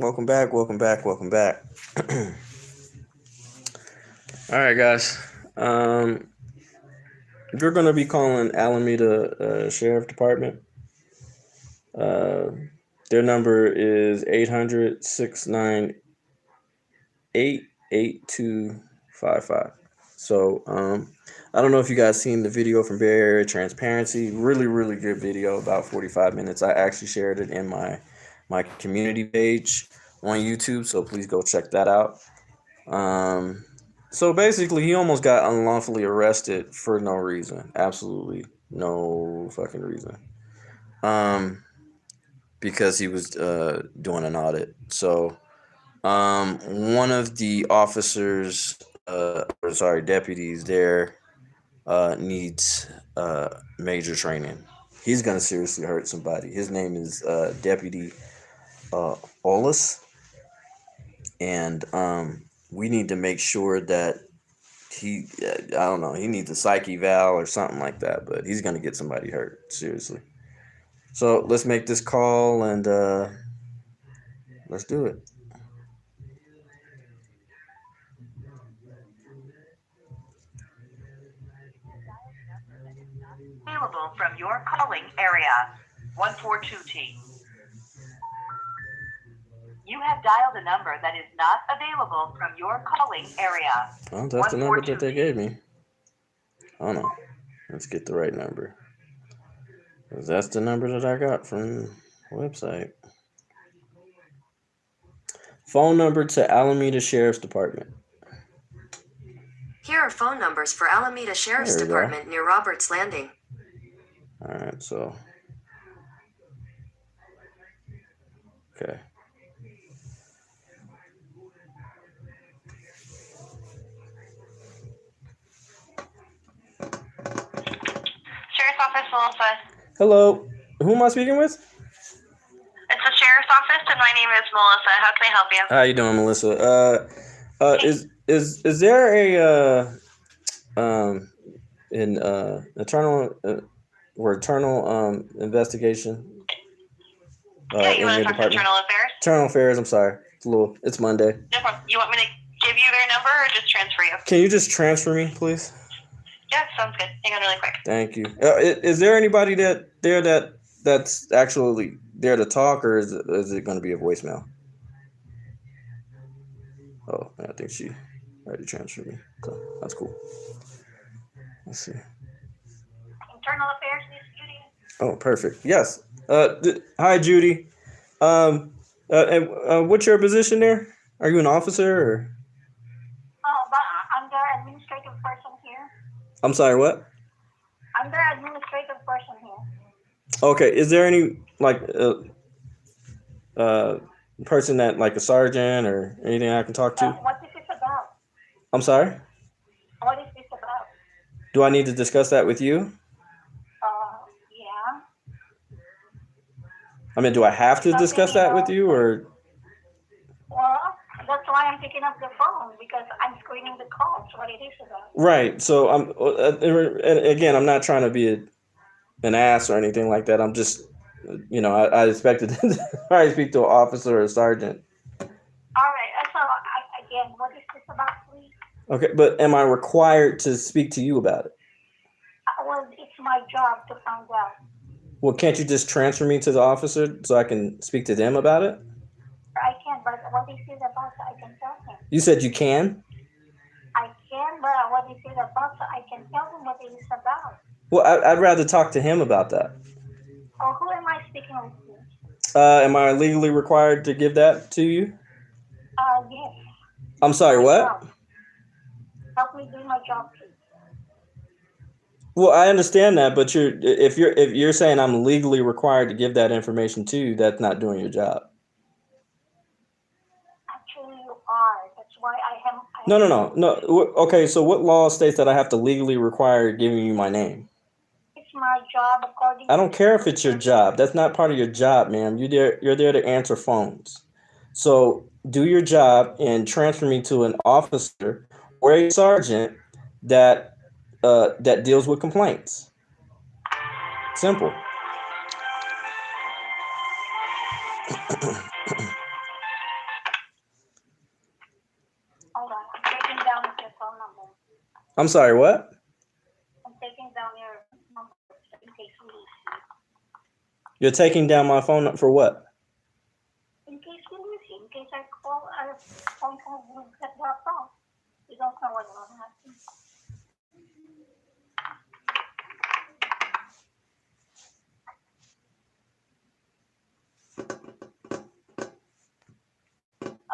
Welcome back, welcome back, welcome back. All right, guys. We're going to be calling Alameda Sheriff Department. Uh, their number is 800-698-8255. So, I don't know if you guys seen the video from Bay Area Transparency. Really, really good video, about 45 minutes. I actually shared it in my community page on YouTube, so please go check that out. Um, so basically, he almost got unlawfully arrested for no reason. Absolutely no fucking reason. Um, because he was doing an audit. So, one of the officers, or sorry, deputies there, needs major training. He's gonna seriously hurt somebody. His name is Deputy Ollis, and we need to make sure that I don't know, he needs a psych eval or something like that, but he's gonna get somebody hurt, seriously. So let's make this call and let's do it. Available from your calling area. 142T. You have dialed a number that is not available from your calling area. Well, that's the number that they gave me. I don't know. Let's get the right number. 'Cause that's the number that I got from the website. Phone number to Alameda Sheriff's Department. Here are phone numbers for Alameda Sheriff's Department near Roberts Landing. Alright, so. Okay. Sheriff's Office, Melissa. Hello. Who am I speaking with? It's the Sheriff's Office, and my name is Melissa. How can I help you? How you doing, Melissa? Is there a internal investigation? Yeah, you want to talk to Internal Affairs? Internal Affairs. I'm sorry. It's Monday. No problem. You want me to give you their number or just transfer you? Can you just transfer me, please? Yeah, sounds good. Hang on really quick. Thank you. Is there anybody that's actually there to talk, or is it going to be a voicemail? Oh, I think she already transferred me. So that's cool. Let's see. Internal Affairs, Miss Judy. Oh, perfect. Yes. Hi, Judy. And what's your position there? Are you an officer or? Oh, but I'm the administrative person here. I'm sorry, what? I'm the administrative person here. Okay. Is there any person that like a sergeant or anything I can talk to? What is this about? I'm sorry? What is this about? Do I need to discuss that with you? Yeah. I mean, do I have to discuss that with you or? Well, that's why I'm picking up the phone, because I'm screening the calls, what it is about. Right. So and again, I'm not trying to be an ass or anything like that. I'm just, I expected to probably speak to an officer or a sergeant. All right. So, again, what is this about, please? Okay, but am I required to speak to you about it? Well, it's my job to find out. Well, can't you just transfer me to the officer so I can speak to them about it? I can, but what is it about so I can tell him? You said you can? I can, but what is it about so I can tell him what it is about? Well, I'd rather talk to him about that. Oh, who am I speaking with? Am I legally required to give that to you? Yes. I'm sorry, what? Help me do my job, please. Well, I understand that, but if you're saying I'm legally required to give that information to you, that's not doing your job. Actually, you are. That's why I am. No. Okay, so what law states that I have to legally require giving you my name? It's my job according. I don't care if it's your job. That's not part of your job, ma'am. You're there to answer phones. So do your job and transfer me to an officer or a sergeant that deals with complaints. Simple. I'm sorry, what? I'm taking down your number in case we lose you. You're taking down my phone number for what? In case we lose you, in case our phone call will get dropped off. We don't know what will happen.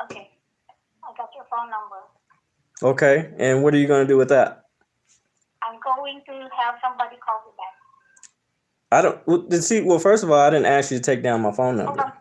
Okay, I got your phone number. Okay, and what are you going to do with that? I'm going to have somebody call you back. I don't see. Well, first of all, I didn't ask you to take down my phone Hold number. on.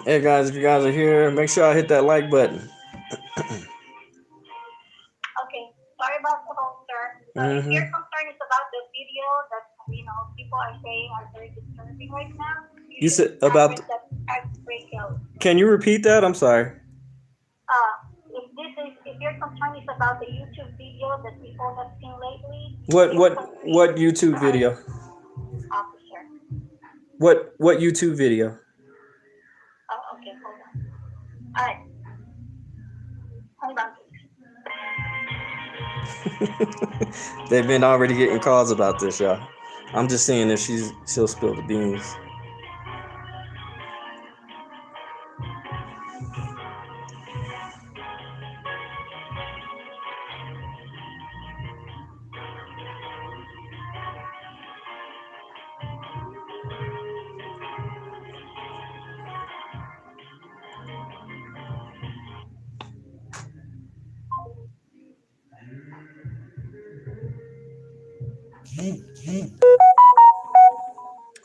Hey guys, if you guys are here, make sure I hit that like button. Okay, sorry about the hold, sir. If your concern is about the video that people are saying are very disturbing right now, You should said about. address that at radio. Can you repeat that? I'm sorry. If your concern is about the YouTube video that people have seen lately, What YouTube video? Officer. What YouTube video? Oh, okay, hold on. All right, hold on, please. They've been already getting calls about this, y'all. I'm just seeing if she'll spill the beans.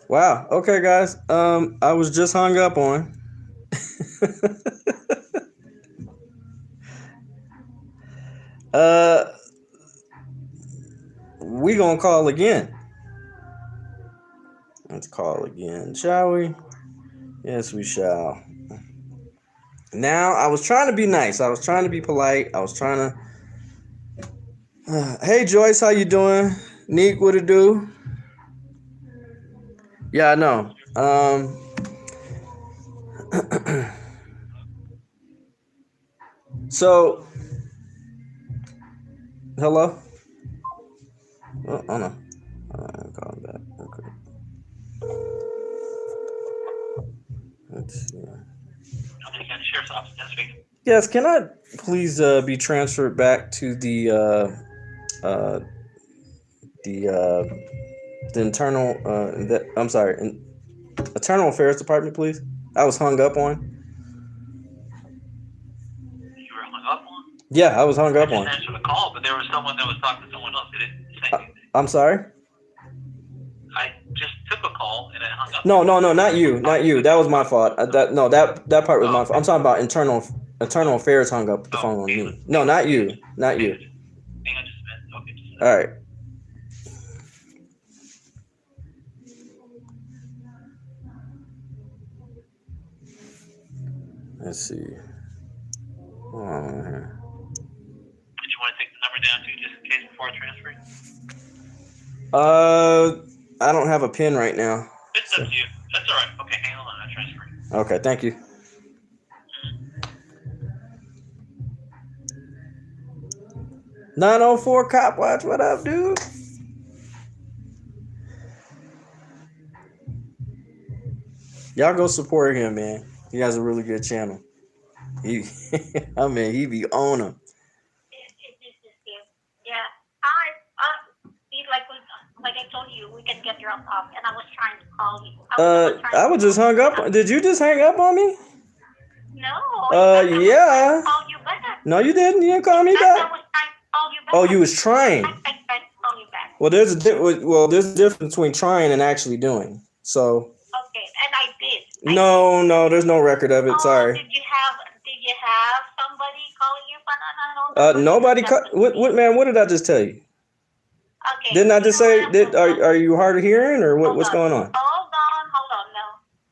Wow. Okay, guys. I was just hung up on. We gonna call again. Let's call again, shall we? Yes, we shall. Now, I was trying to be nice. I was trying to be polite. I was trying to. Hey, Joyce, how you doing? Neek, what it do? Yeah, I know. So, hello. Oh no. I'm calling back. Okay. Let's see. Yes, can I please be transferred back to the internal I'm sorry, internal affairs department, please? I was hung up on. You were hung up on? Yeah, I was hung up on. I just answered the call, but there was someone that was talking to someone else. They didn't say anything. I'm sorry? I just took a call and I hung up. No, not you. Not you. That was my fault. That part was my fault. I'm talking about internal affairs hung up the phone on me. No, not you. Not you. Hang on just a minute. Okay, just a minute. All right. Let's see. Hold on here. Did you want to take the number down too, just in case before I transfer you? I don't have a pen right now. It's up to you. That's all right. Okay, hang on. I'll transfer you. Okay, thank you. $904 Cop Watch, what up, dude? Y'all go support him, man. He has a really good channel. He, I mean, he be on him. Yeah. Like I told you, we can get dropped off, and I was trying to call you. I was just hung up. Did you just hang up on me? No. Yeah. I called you back. No, you didn't. You didn't call me I back. was trying to call you back. Oh, you was trying. I tried to call you back. Well, there's a difference between trying and actually doing. So. Okay, and I did. No, there's no record of it. Sorry. Did you have somebody calling you? Nobody. What man? What did I just tell you? Okay. Didn't I just say? Are you hard of hearing or what's going on? Hold on.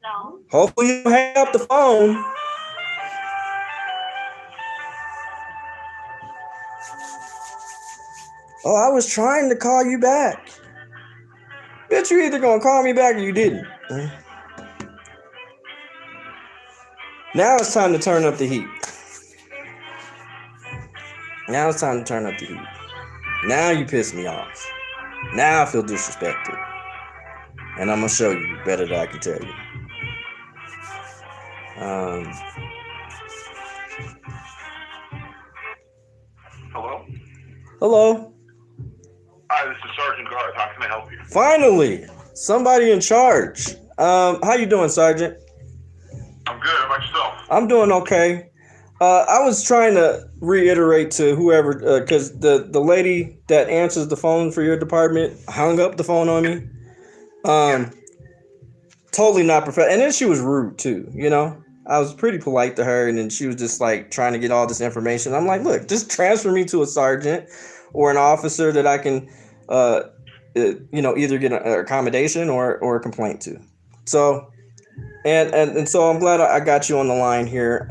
No. Hopefully you hang up the phone. Oh, I was trying to call you back. Bitch, you either gonna call me back or you didn't. Now it's time to turn up the heat. Now it's time to turn up the heat. Now you piss me off. Now I feel disrespected. And I'm gonna show you better than I can tell you. Hello. Hi, this is Sergeant Garth. How can I help you? Finally, somebody in charge. How you doing, Sergeant? I'm good. How about yourself? I'm doing okay. I was trying to reiterate to whoever, because the lady that answers the phone for your department hung up the phone on me. Totally not professional. And then she was rude too, you know? I was pretty polite to her, and then she was just like trying to get all this information. I'm like, look, just transfer me to a sergeant or an officer that I can, either get an accommodation or a complaint to. So, and so I'm glad I got you on the line here.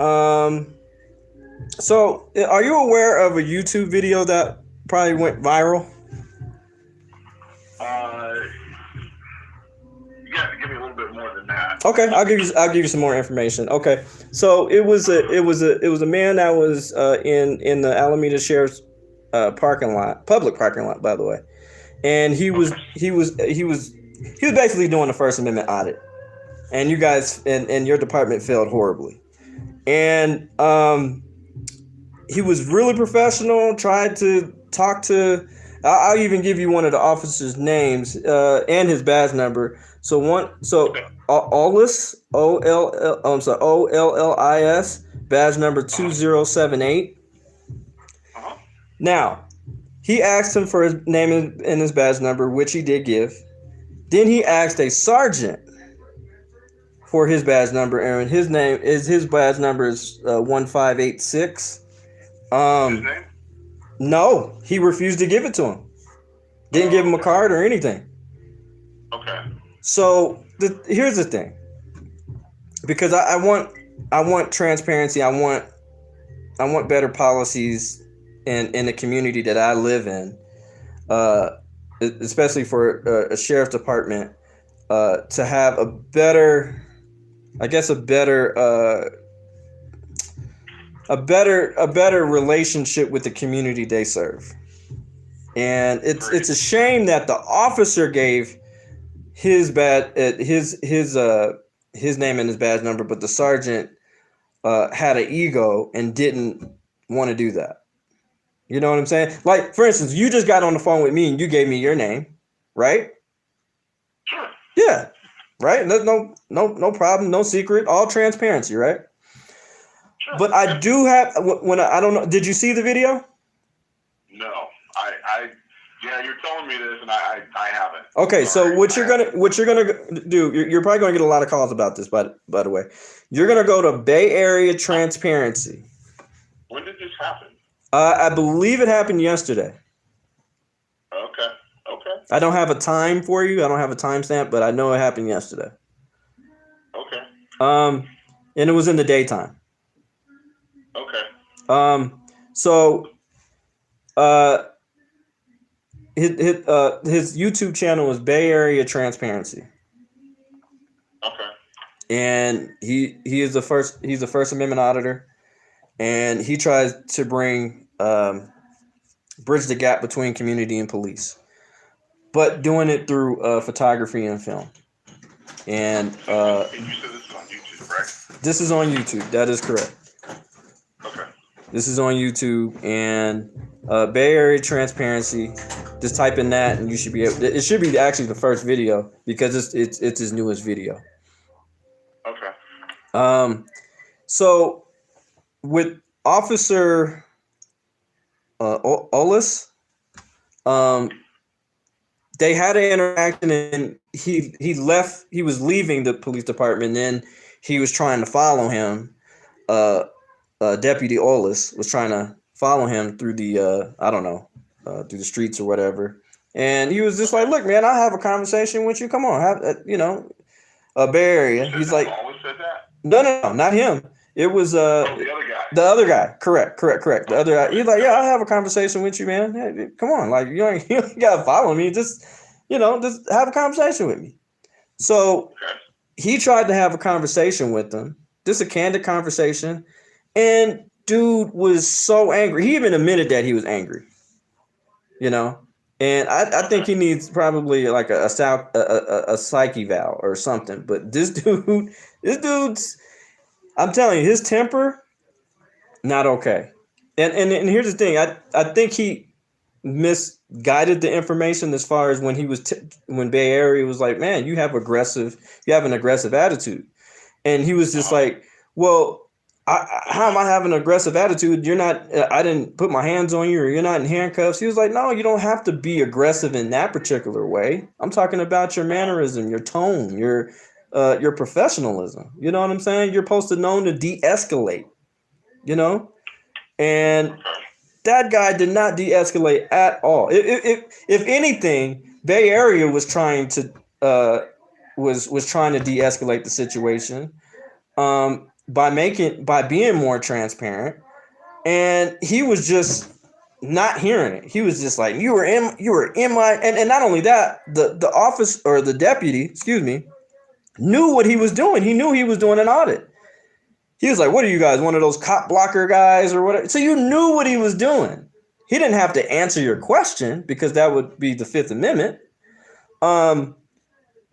So are you aware of a YouTube video that probably went viral? You have to give me a little bit more than that. Okay, I'll give you some more information. Okay, so it was a man that was in the Alameda Sheriff's parking lot, public parking lot, by the way, and he was basically doing the First Amendment audit, and you guys and your department failed horribly, and he was really professional. Tried to talk to. I'll even give you one of the officers' names and his badge number. Ollis, Ollis, badge number 2078. Now, he asked him for his name and his badge number, which he did give. Then he asked a sergeant for his badge number, and his badge number is 1586. His name? No, he refused to give it to him. Didn't give him a card or anything. Okay. So here's the thing, because I want transparency. I want better policies in the community that I live in, especially for a sheriff's department to have a better relationship with the community they serve. And it's a shame that the officer gave his name and his badge number, but the sergeant had an ego and didn't want to do that. You know what I'm saying? Like, for instance, you just got on the phone with me and you gave me your name, right? Sure. Yeah, right. No problem, no secret, all transparency, right? Sure. But I do have I don't know. Did you see the video? No, yeah, you're telling me this, and I haven't. Okay, Sorry, so what you're gonna do? You're probably gonna get a lot of calls about this, by the way. You're gonna go to Bay Area Transparency. When did this happen? I believe it happened yesterday. Okay. I don't have a time for you. I don't have a timestamp, but I know it happened yesterday. Okay. And it was in the daytime. So his YouTube channel is Bay Area Transparency, Okay. and he's the First Amendment auditor, and he tries to bridge the gap between community and police, but doing it through photography and film. And And you said this is on YouTube, right? this is on YouTube. That is correct. Okay. This is on YouTube, and Bay Area Transparency. Just type in that, and you should be able. It should be actually the first video because it's his newest video. Okay. So with Officer Olis, they had an interaction, and he left. He was leaving the police department, and then he was trying to follow him. Deputy Olis was trying to follow him through the I don't know, through the streets or whatever, and he was just like, "Look, man, I'll have a conversation with you. Come on, have Bay Area." He's like, Always said that? no, not him. It was The other guy. the other guy. Correct. The other guy. He's like, "Yeah, I'll have a conversation with you, man. Hey, come on, like you ain't gotta follow me. Just just have a conversation with me." So Okay. he tried to have a conversation with them, just a candid conversation, and dude was so angry. He even admitted that he was angry, and I think he needs probably like a psyche valve or something. But this dude's, I'm telling you, his temper, not okay. And here's the thing, I think he misguided the information as far as when when Bay Area was like, "Man, you have an aggressive attitude," and he was just like, "Well, how am I having an aggressive attitude? You're not. I didn't put my hands on you, or you're not in handcuffs." He was like, "No, you don't have to be aggressive in that particular way. I'm talking about your mannerism, your tone, your professionalism. You know what I'm saying? You're supposed to know to de-escalate. And that guy did not de-escalate at all. If anything, Bay Area was trying to was trying to de-escalate the situation by being more transparent, and he was just not hearing it. He was just like, you were in my, and not only that, the office, or the deputy, excuse me, knew what he was doing. He knew he was doing an audit. He was like, "What are you guys, one of those cop blocker guys or whatever?" So you knew what he was doing. He didn't have to answer your question because that would be the Fifth Amendment, and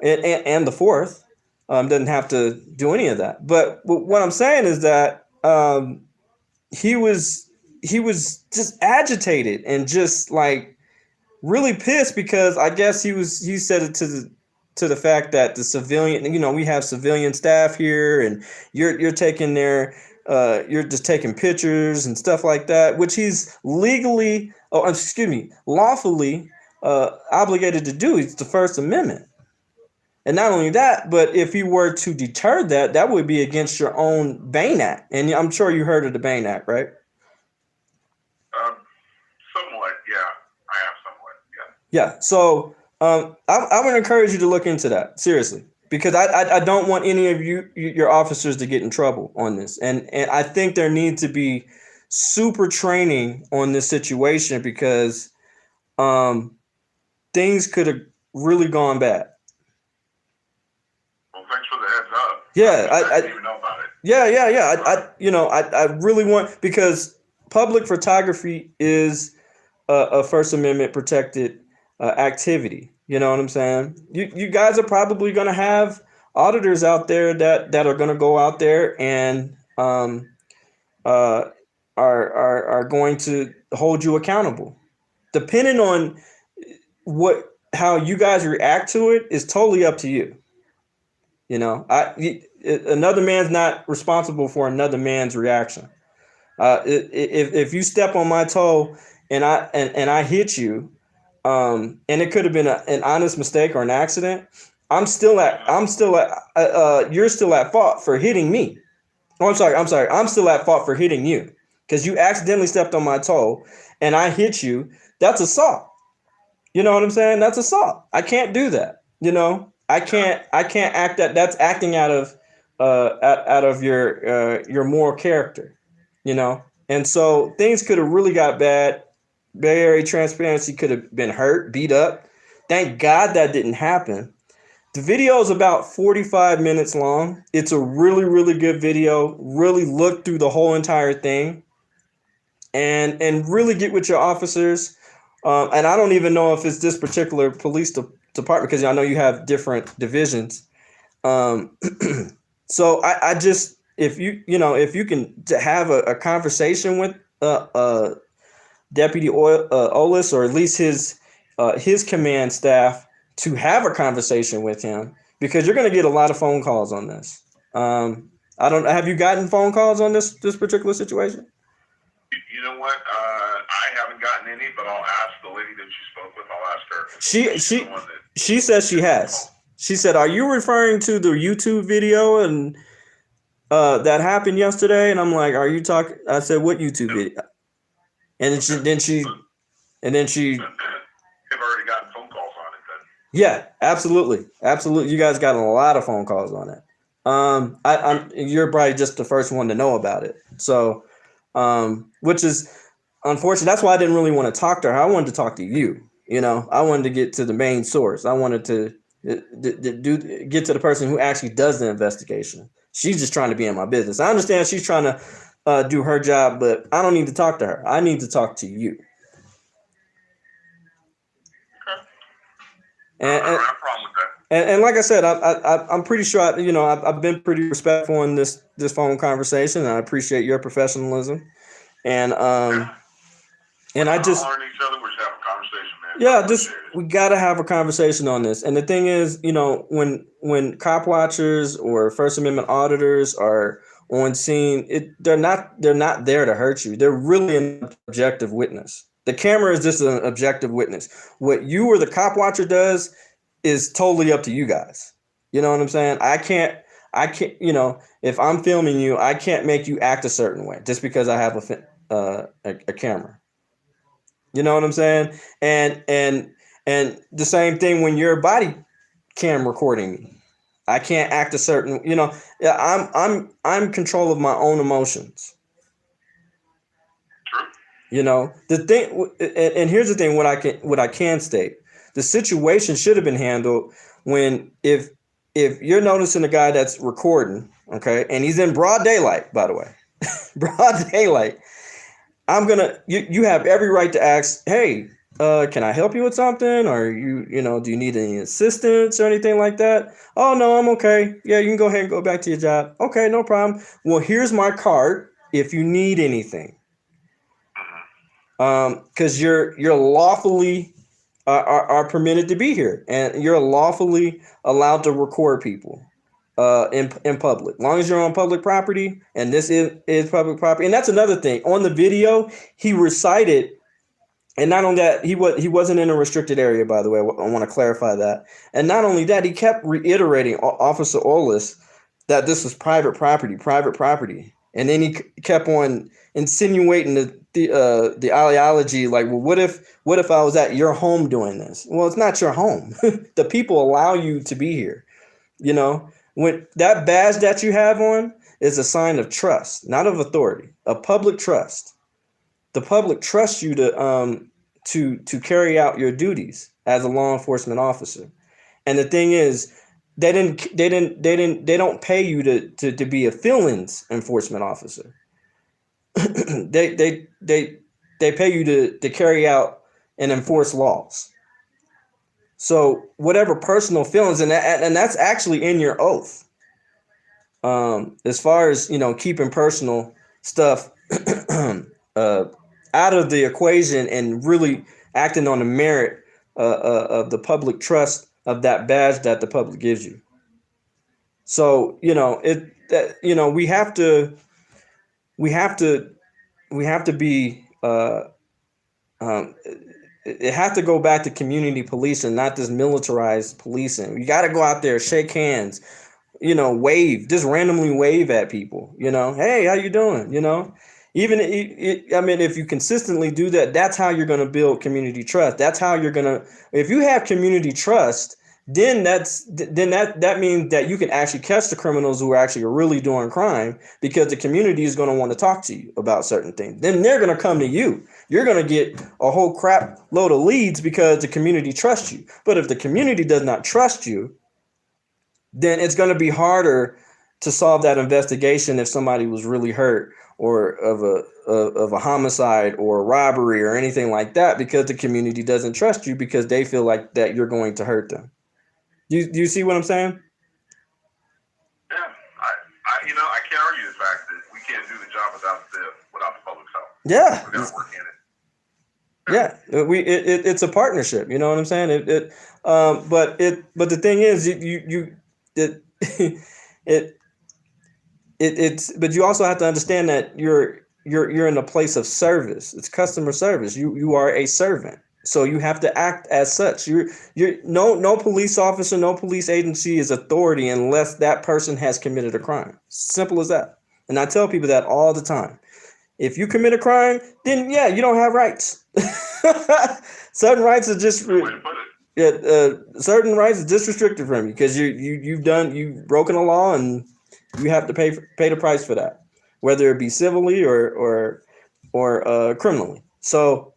the Fourth. Doesn't have to do any of that. But what I'm saying is that he was just agitated and just like really pissed because I guess he said it to the fact that the civilian, we have civilian staff here, and you're taking you're just taking pictures and stuff like that, which he's lawfully obligated to do. It's the First Amendment. And not only that, but if he were to deter that, that would be against your own Bain Act. And I'm sure you heard of the Bain Act, right? Somewhat, yeah. I have somewhat, yeah. Yeah. So I would encourage you to look into that, seriously, because I don't want any of your officers to get in trouble on this. And I think there needs to be super training on this situation because things could have really gone bad. Well, thanks for the heads up. Yeah, I didn't even know about it. Yeah. I really want, because public photography is a First Amendment protected activity. You know what I'm saying? You guys are probably going to have auditors out there that are going to go out there and are going to hold you accountable. Depending on how you guys react to it is totally up to you. Another man's not responsible for another man's reaction. If you step on my toe and I hit you, and it could have been an honest mistake or an accident, you're still at fault for hitting me. Oh, I'm sorry. I'm still at fault for hitting you because you accidentally stepped on my toe and I hit you. That's assault. You know what I'm saying? That's assault. I can't do that. I can't act that. That's acting out of your moral character. And so things could have really got bad. Bay Area transparency could have been hurt, beat up. Thank God that didn't happen. The video is about 45 minutes long. It's a really, really good video. Really look through the whole entire thing and really get with your officers. And I don't even know if it's this particular police department because I know you have different divisions. Um, so I just if you can have a conversation with Deputy Olis or at least his command staff to have a conversation with him because you're going to get a lot of phone calls on this. I don't have you gotten phone calls on this particular situation? You know what? I haven't gotten any, but I'll ask the lady that you spoke with. I'll ask her. She says she has. She said, "Are you referring to the YouTube video and that happened yesterday?" And I'm like, "Are you talking?" I said, "What YouTube video?" And then she They've already gotten phone calls on it then. Yeah, absolutely. You guys got a lot of phone calls on it. You're probably just the first one to know about it. So, which is unfortunate. That's why I didn't really want to talk to her. I wanted to talk to you. I wanted to get to the main source. I wanted to get to the person who actually does the investigation. She's just trying to be in my business. I understand she's trying to do her job, but I don't need to talk to her. I need to talk to you. And like I said, I'm pretty sure I've been pretty respectful in this phone conversation, and I appreciate your professionalism. And I just learn each other. We're just having a conversation, man. Yeah, we gotta have a conversation on this. And the thing is, when cop watchers or First Amendment auditors are on scene, they're not there to hurt you. They're really an objective witness. The camera is just an objective witness. What you or the cop watcher does is totally up to you guys. You know what I'm saying? I can't, if I'm filming you, I can't make you act a certain way just because I have a camera. You know what I'm saying? And the same thing when you're body cam recording me. I can't act a certain, I'm control of my own emotions. The thing, and here's the thing, what I can state, the situation should have been handled when if you're noticing a guy that's recording, okay, and he's in broad daylight, by the way, broad daylight, you have every right to ask, hey, can I help you with something? Or do you need any assistance or anything like that? Oh, no, I'm okay. Yeah, you can go ahead and go back to your job. Okay, no problem. Well, here's my card if you need anything. Because you're lawfully are permitted to be here, and you're lawfully allowed to record people in public, as long as you're on public property, and this is public property. And that's another thing. On the video, he recited, and not only that, he wasn't in a restricted area, by the way. I want to clarify that. And not only that, he kept reiterating, Officer Olis, that this was private property. And then he kept on insinuating the ideology, like, well, what if I was at your home doing this? Well, it's not your home. The people allow you to be here. When that badge that you have on is a sign of trust, not of authority, of public trust. The public trusts you to carry out your duties as a law enforcement officer. And the thing is, they don't pay you to be a felons enforcement officer. they pay you to carry out and enforce laws. So whatever personal feelings, and that's actually in your oath. As far as keeping personal stuff out of the equation and really acting on the merit of the public trust of that badge that the public gives you. So we have to be it has to go back to community policing, not this militarized policing. You got to go out there, shake hands, wave, just randomly wave at people, hey, how you doing? Even if you consistently do that, that's how you're going to build community trust. That's how you're going to, if you have community trust, then that means that you can actually catch the criminals who are actually really doing crime, because the community is going to want to talk to you about certain things. Then they're going to come to you. You're going to get a whole crap load of leads because the community trusts you. But if the community does not trust you, then it's going to be harder to solve that investigation if somebody was really hurt, or of a homicide or a robbery or anything like that, because the community doesn't trust you, because they feel like that you're going to hurt them. Do you see what I'm saying? Yeah, I can't argue the fact that we can't do the job without the public's help. Yeah. We gotta work in it. Yeah, it's a partnership. You know what I'm saying? But the thing is, but you also have to understand that you're in a place of service. It's customer service. You are a servant, so you have to act as such. You're no police officer, no police agency is authority unless that person has committed a crime. Simple as that. And I tell people that all the time. If you commit a crime, then yeah, you don't have rights. Certain rights are just certain rights are just restricted from you, because you've broken a law, and you have to pay the price for that, whether it be civilly or criminally. So,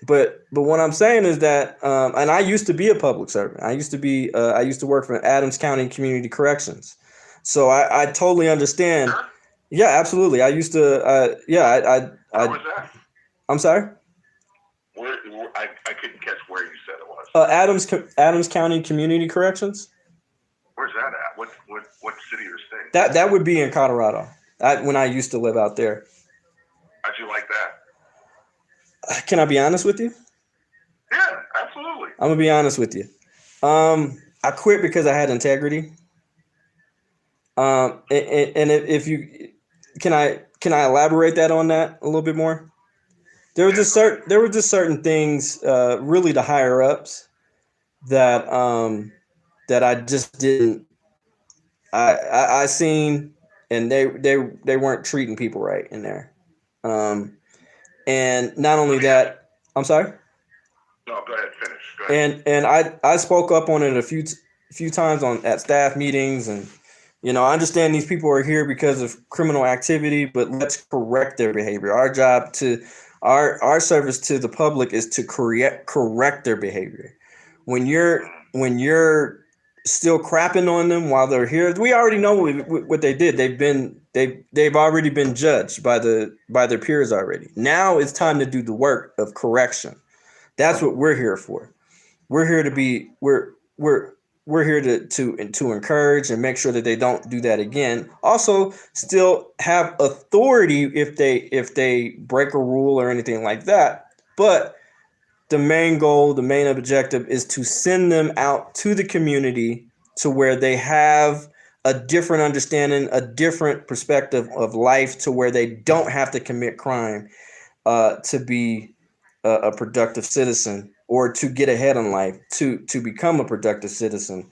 but what I'm saying is that, and I used to be a public servant. I used to work for Adams County Community Corrections. So I totally understand. Sure. Yeah, absolutely. I used to. Where was that? I'm sorry. Where I couldn't catch where you said it was. Adams County Community Corrections. Where's that at? What city or state? That would be in Colorado. When I used to live out there. How'd you like that? Can I be honest with you? Yeah, absolutely. I'm gonna be honest with you. I quit because I had integrity. And if you can I elaborate on that a little bit more? There were just certain things, really the higher ups, that I just didn't. I seen, and they weren't treating people right in there. And not only that, I'm sorry. No, go ahead. Finish. Go ahead. And I spoke up on it a few times at staff meetings, and I understand these people are here because of criminal activity, but let's correct their behavior. Our service to the public is to correct their behavior. When you're still crapping on them while they're here, we already know what they did. They've already been judged by their peers already. Now it's time to do the work of correction. That's what we're here for. We're here to be we're here to encourage and make sure that they don't do that again. Also, still have authority if they break a rule or anything like that. But the main goal, the main objective, is to send them out to the community to where they have a different understanding, a different perspective of life, to where they don't have to commit crime to be a productive citizen, or to get ahead in life, to become a productive citizen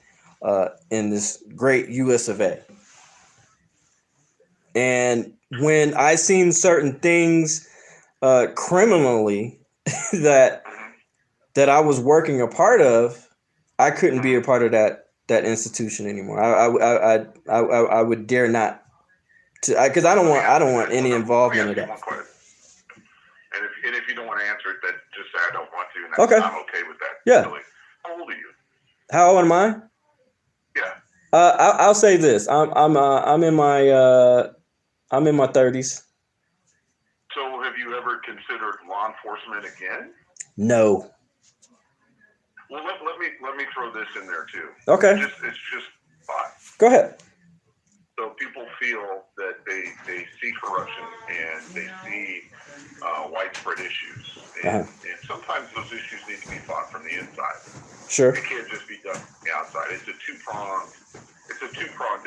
in this great US of A. And when I seen certain things criminally that I was working a part of, I couldn't be a part of that institution anymore. I would dare not, because I don't want any involvement in that. And if you don't want to answer it, then just say I don't want to, and Okay. I'm okay with that. Yeah. Really. How old are you? How old am I? Yeah. I'll say this. I'm in my 30s. So have you ever considered law enforcement again? No. Well, let me throw this in there too. Okay. It's just thought. Go ahead. So people feel that they see corruption and they see widespread issues, and sometimes those issues need to be fought from the inside. Sure. It can't just be done from the outside. It's a two-pronged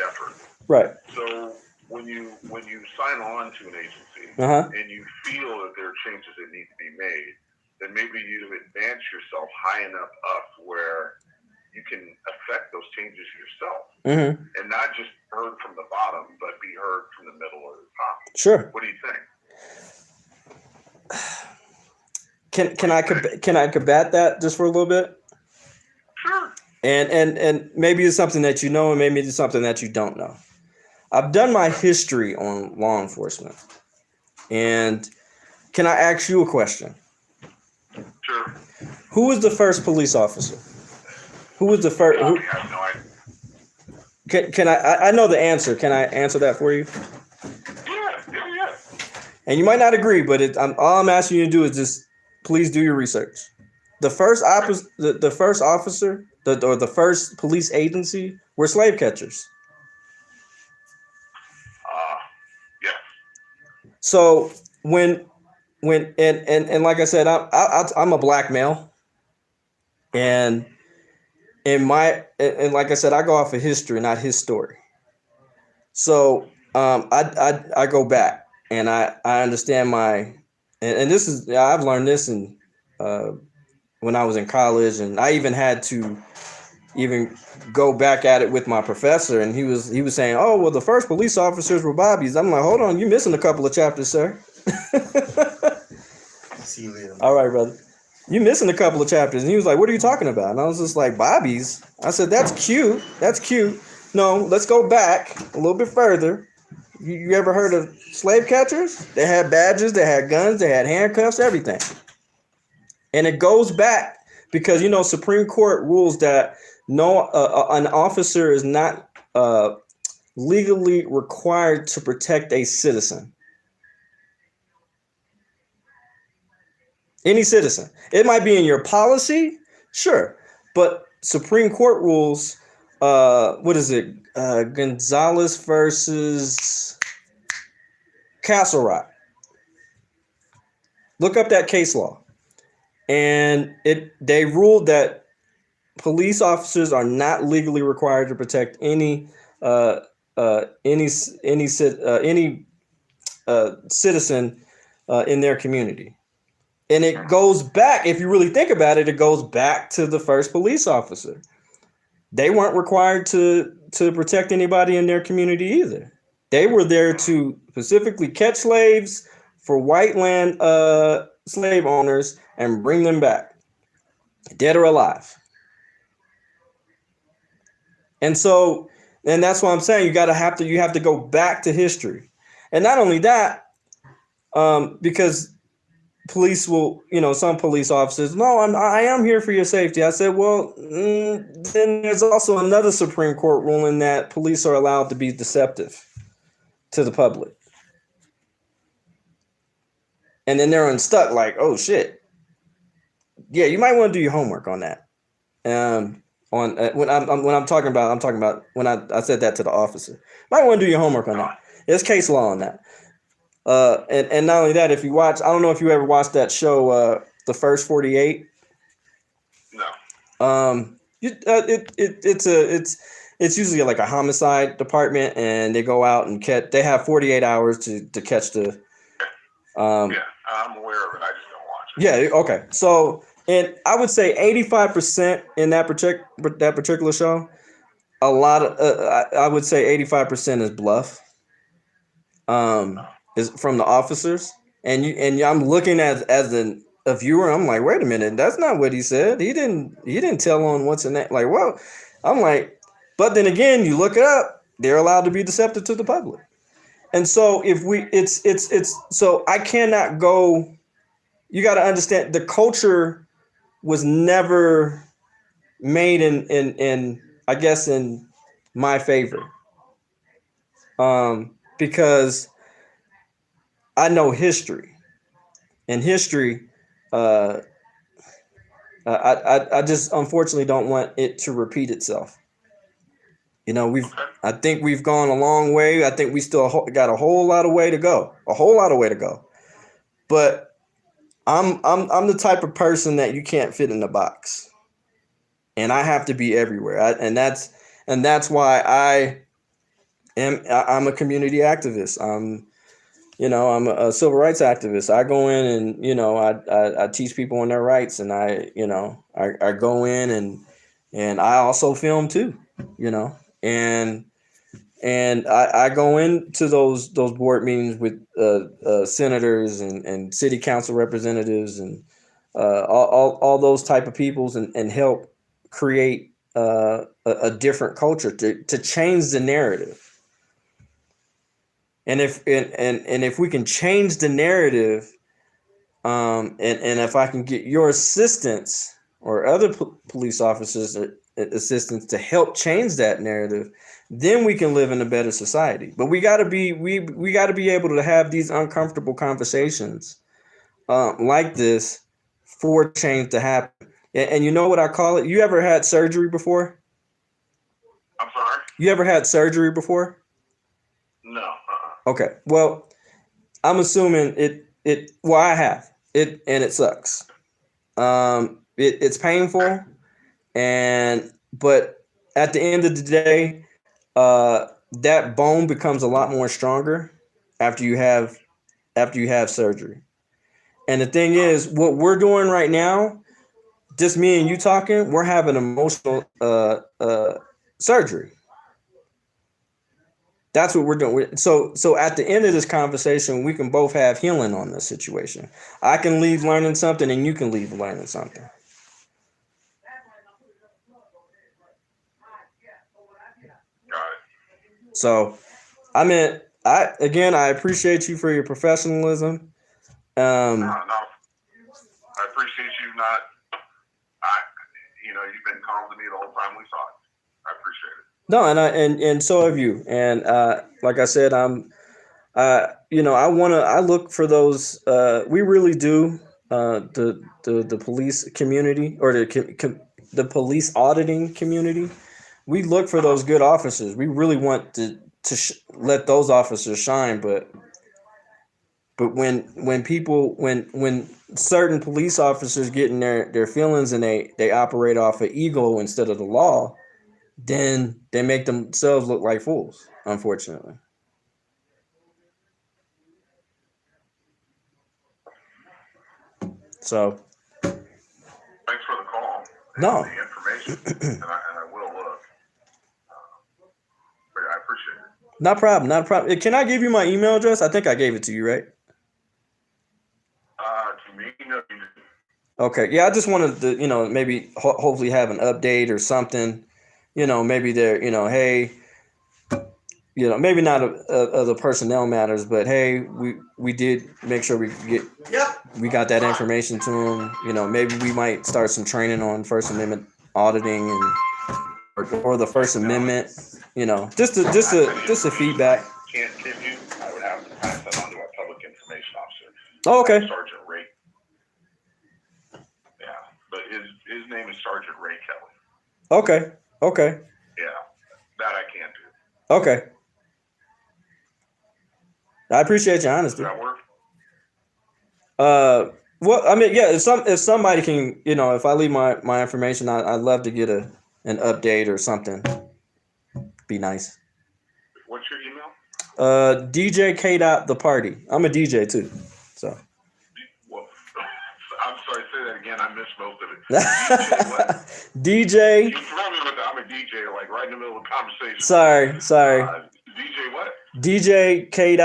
effort. Right. So when you sign on to an agency and you feel that there are changes that need to be made, then maybe you advance yourself high enough up where you can affect those changes yourself, and not just heard from the bottom, but be heard from the middle or the top. Sure. What do you think? Can I combat that just for a little bit? Sure. And maybe it's something that you know, and maybe it's something that you don't know. I've done my history on law enforcement, and can I ask you a question? Sure. Who was the first police officer? Who was the first? I have no idea. Can I know the answer. Can I answer that for you? Yeah. And you might not agree, but all I'm asking you to do is just please do your research. The first the first officer, or the first police agency were slave catchers. Yes. So when and like I said, I'm a black male, and like I said, I go off of history, not his story. So I go back, and I understand and this is, I've learned this when I was in college, and I even had to even go back at it with my professor, and he was saying, oh, well, the first police officers were Bobbies. I'm like, hold on, you're missing a couple of chapters, sir. See you later. All right, brother. You missing a couple of chapters. And he was like, what are you talking about? And I was just like, Bobbies? I said, that's cute. That's cute. No, let's go back a little bit further. You ever heard of slave catchers? They had badges, they had guns, they had handcuffs, everything. And it goes back because, Supreme Court rules that an officer is not legally required to protect a citizen. Any citizen. It might be in your policy, sure, but Supreme Court rules. What is it? Gonzalez versus Castle Rock. Look up that case law, and they ruled that police officers are not legally required to protect any citizen in their community. And it goes back, if you really think about it, it goes back to the first police officer. They weren't required to protect anybody in their community either. They were there to specifically catch slaves for white land slave owners and bring them back, dead or alive. And that's why I'm saying you have to go back to history. And not only that, because police will, some police officers, no, I am here for your safety. I said, well, then there's also another Supreme Court ruling that police are allowed to be deceptive to the public. And then they're unstuck like, oh shit. Yeah, you might want to do your homework on that. When I'm talking about when I said that to the officer. Might want to do your homework on that. There's case law on that. And not only that, if you watch, I don't know if you ever watched that show, The First 48. No. It's usually like a homicide department, and they go out and they have 48 hours to catch the. Yeah, I'm aware of it. I just don't watch it. Yeah. Okay. So, and I would say 85% in that particular show, a lot of I would say 85% is bluff. Is from the officers, and I'm looking as a viewer. I'm like, wait a minute, that's not what he said. He didn't tell on what's in that. Like, well, I'm like, but then again, you look it up. They're allowed to be deceptive to the public, and so so I cannot go. You got to understand the culture was never made in I guess in my favor, because I know history, and history, I just unfortunately don't want it to repeat itself. I think we've gone a long way. I think we still got a whole lot of way to go. But I'm the type of person that you can't fit in a box, and I have to be everywhere. And that's why I'm a community activist. I'm a civil rights activist. I go in and, I teach people on their rights, and I go in and I also film too, and I go into those board meetings with senators and city council representatives and all those type of peoples, and help create a different culture to change the narrative. And if we can change the narrative, and if I can get your assistance or other police officers' assistance to help change that narrative, then we can live in a better society. But we got to be able to have these uncomfortable conversations like this for change to happen. And you know what I call it? You ever had surgery before? I'm sorry? You ever had surgery before? No. Okay. Well, I'm assuming well, I have it, and it sucks. It's painful, but at the end of the day, that bone becomes a lot more stronger after you have surgery. And the thing is, what we're doing right now, just me and you talking, we're having emotional surgery. That's what we're doing. So at the end of this conversation, we can both have healing on this situation. I can leave learning something, and you can leave learning something. Got it. So, I appreciate you for your professionalism. No. I appreciate you not. You've been calm to me the whole time we talked. I appreciate it. No, and so have you. And like I said, I look for those. We really do. The police community, or the police auditing community, we look for those good officers. We really want to let those officers shine, but when certain police officers get in their feelings and they operate off of ego instead of the law, then they make themselves look like fools, unfortunately. So, thanks for the call. No. The information, and I will look. But I appreciate it. Not a problem. Can I give you my email address? I think I gave it to you, right? To me, no. Okay. Yeah, I just wanted to, maybe hopefully have an update or something. Maybe they're, hey, maybe not the personnel matters, but hey, we did make sure we got that information to them. Maybe we might start some training on First Amendment auditing or the First Amendment. Just a feedback. Can't kid you. I would have to pass that on to our public information officer. Oh, okay. Sergeant Ray. Yeah, but his name is Sergeant Ray Kelly. Okay. Yeah, that I can't do. Okay. I appreciate your honesty. Does that work? Well, I mean, yeah. If somebody can, if I leave my information, I'd love to get an update or something. Be nice. What's your email? DJ K. The party. I'm a DJ too, so. Well, I'm sorry. Say that again. I missed most of it. DJ what? DJ. You throw me with that. I'm a DJ, like right in the middle of the conversation. Sorry. DJ what? DJ K.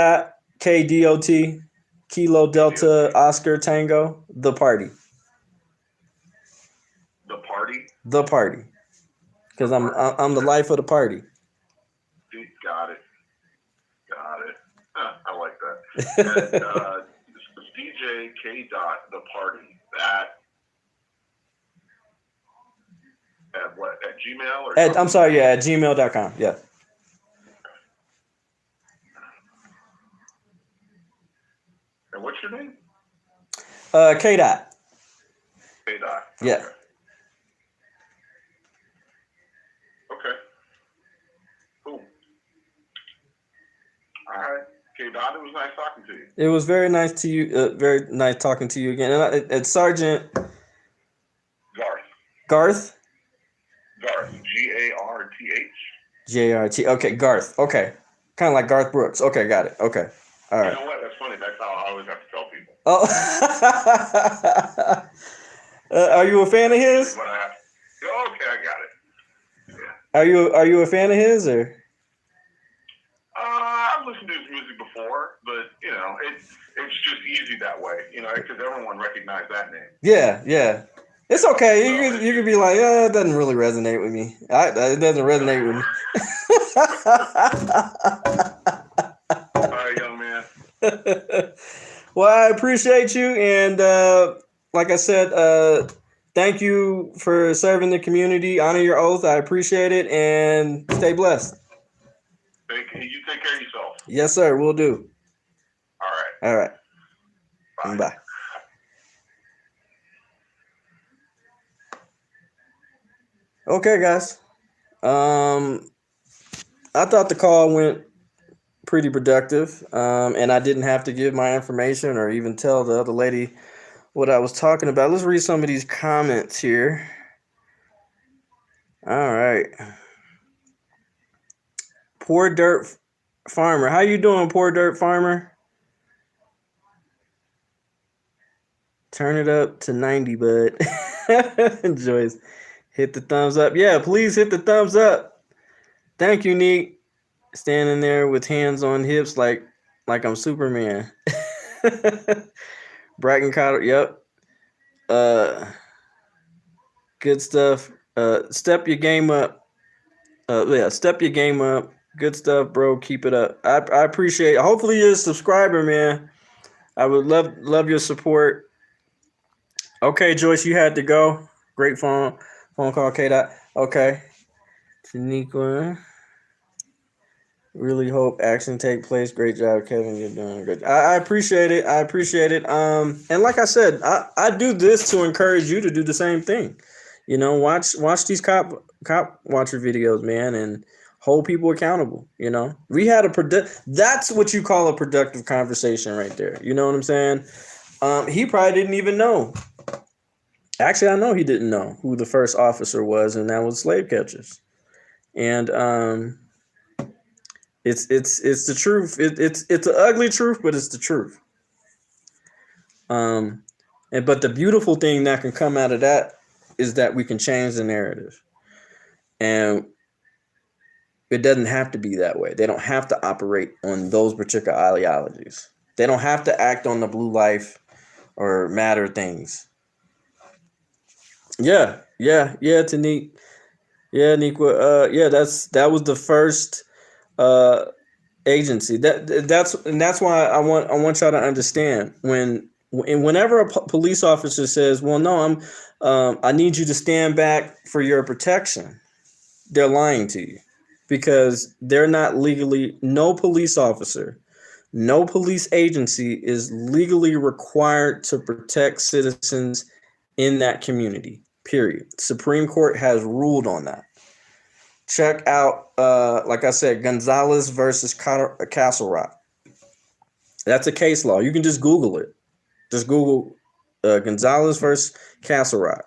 KDOT. Kilo Delta Oscar Tango. The party. The party. The party. Because I'm the life of the party. Got it. I like that. And, DJ K. The party at what? At Gmail or? I'm sorry. Yeah, at gmail.com. Yeah. And what's your name? K. K. Yeah. Okay. Cool. All right. K. It was nice talking to you. It was very nice to you. Very nice talking to you again. And it's Sergeant Garth. Garth. JRT. Okay, Garth. Okay. Kind of like Garth Brooks. Okay, got it. Okay. All right. You know what? That's funny. That's how I always have to tell people. Oh. Are you a fan of his? Okay, I got it. Yeah. Are you a fan of his or? I've listened to his music before, but it's just easy that way, because everyone recognized that name. Yeah. It's okay. You could be like, it doesn't really resonate with me. It doesn't resonate with me. All right, young man. Well, I appreciate you, and like I said, thank you for serving the community. Honor your oath. I appreciate it, and stay blessed. Thank you. You take care of yourself. Yes, sir. We'll do. All right. All right. Bye. Bye. Okay, guys. I thought the call went pretty productive, and I didn't have to give my information or even tell the other lady what I was talking about. Let's read some of these comments here. All right. Poor Dirt Farmer. How you doing, Poor Dirt Farmer? Turn it up to 90, bud. Joyce, hit the thumbs up. Yeah, please hit the thumbs up. Thank you, Neek. Standing there with hands on hips like I'm Superman. Bracken Cotter, yep. Good stuff. Step your game up. Step your game up. Good stuff, bro. Keep it up. I appreciate it. Hopefully you're a subscriber, man. I would love your support. Okay, Joyce, you had to go. Great phone call, K. Okay. Taniqua. Really hope action take place. Great job, Kevin. You're doing good. I appreciate it. And like I said, I do this to encourage you to do the same thing. You know, watch these cop watcher videos, man, and hold people accountable. You know, we had that's what you call a productive conversation right there. You know what I'm saying? He probably didn't even know. Actually, I know he didn't know who the first officer was, and that was slave catchers. And it's the truth. It's an ugly truth, but it's the truth. But the beautiful thing that can come out of that is that we can change the narrative, and it doesn't have to be that way. They don't have to operate on those particular ideologies. They don't have to act on the blue life or matter things. Yeah, Tanique. Yeah, Niqua. That was the first agency. That's why I want y'all to understand whenever a police officer says, "Well, no, I need you to stand back for your protection," they're lying to you, because they're not legally. No police officer, no police agency is legally required to protect citizens in that community. Period. Supreme Court has ruled on that. Check out, like I said, Gonzalez versus Castle Rock. That's a case law. You can just Google it. Just Google Gonzalez versus Castle Rock,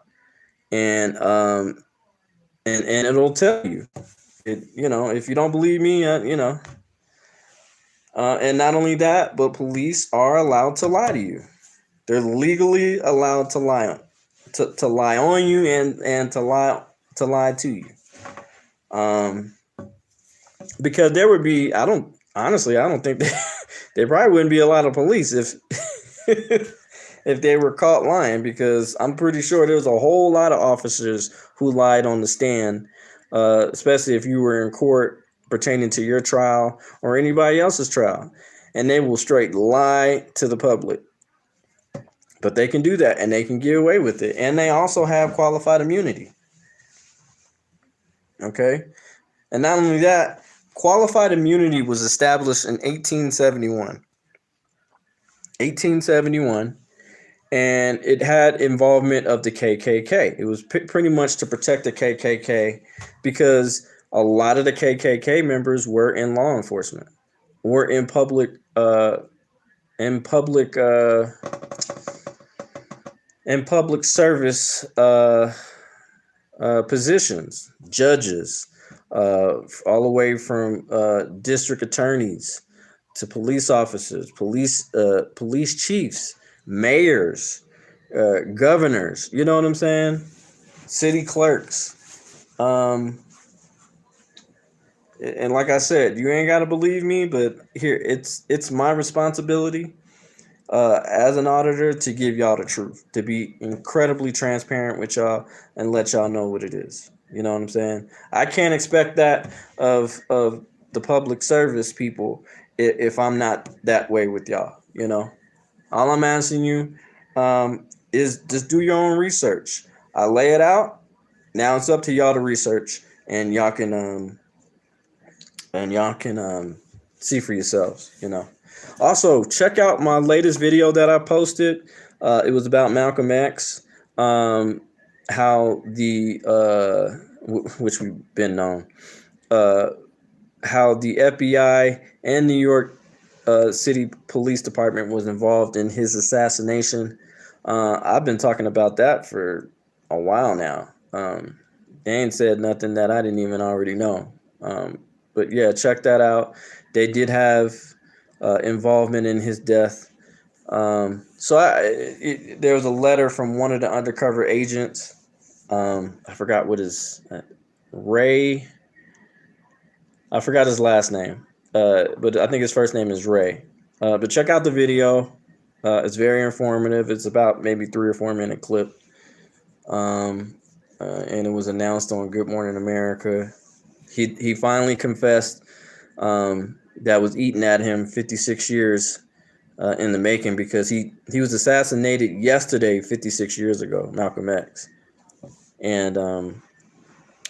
and it'll tell you. If you don't believe me, and not only that, but police are allowed to lie to you. They're legally allowed to lie on you and to lie to you. Because there would be, I don't think there probably wouldn't be a lot of police if if they were caught lying, because I'm pretty sure there was a whole lot of officers who lied on the stand, especially if you were in court pertaining to your trial or anybody else's trial, and they will straight lie to the public. But they can do that, and they can get away with it, and they also have qualified immunity. Okay? And not only that, qualified immunity was established in 1871. And it had involvement of the KKK. It was pretty much to protect the KKK, because a lot of the KKK members were in law enforcement, were in public service positions, judges, all the way from district attorneys to police officers, police chiefs, mayors, governors. You know what I'm saying? City clerks. And like I said, you ain't got to believe me, but here, it's my responsibility as an auditor to give y'all the truth, to be incredibly transparent with y'all and let y'all know what it is. You know what I'm saying? I can't expect that of the public service people if I'm not that way with y'all. You know, all I'm asking you is just do your own research. I lay it out. Now it's up to y'all to research, and y'all can see for yourselves. You know. Also, check out my latest video that I posted. It was about Malcolm X, how which we've been known, how the FBI and New York City Police Department was involved in his assassination. I've been talking about that for a while now. They ain't said nothing that I didn't even already know. But yeah, check that out. They did have involvement in his death. There was a letter from one of the undercover agents. I forgot what his Ray. I forgot his last name, but I think his first name is Ray. But check out the video. It's very informative. It's about maybe 3 or 4 minute clip. And it was announced on Good Morning America. He finally confessed that was eaten at him 56 years in the making, because he was assassinated yesterday 56 years ago, Malcolm X. And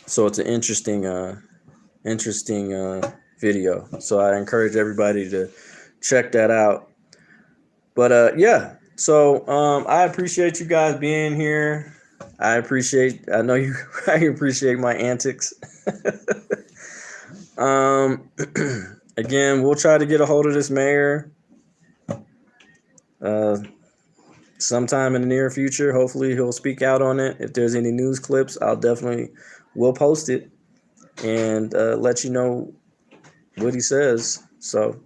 so it's an interesting video. So I encourage everybody to check that out. But yeah, so I appreciate you guys being here. I know you I appreciate my antics. Again, we'll try to get a hold of this mayor sometime in the near future. Hopefully he'll speak out on it. If there's any news clips, we'll post it and let you know what he says. So,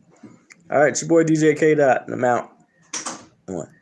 all right, it's your boy DJ K. Dot, and I'm out. One.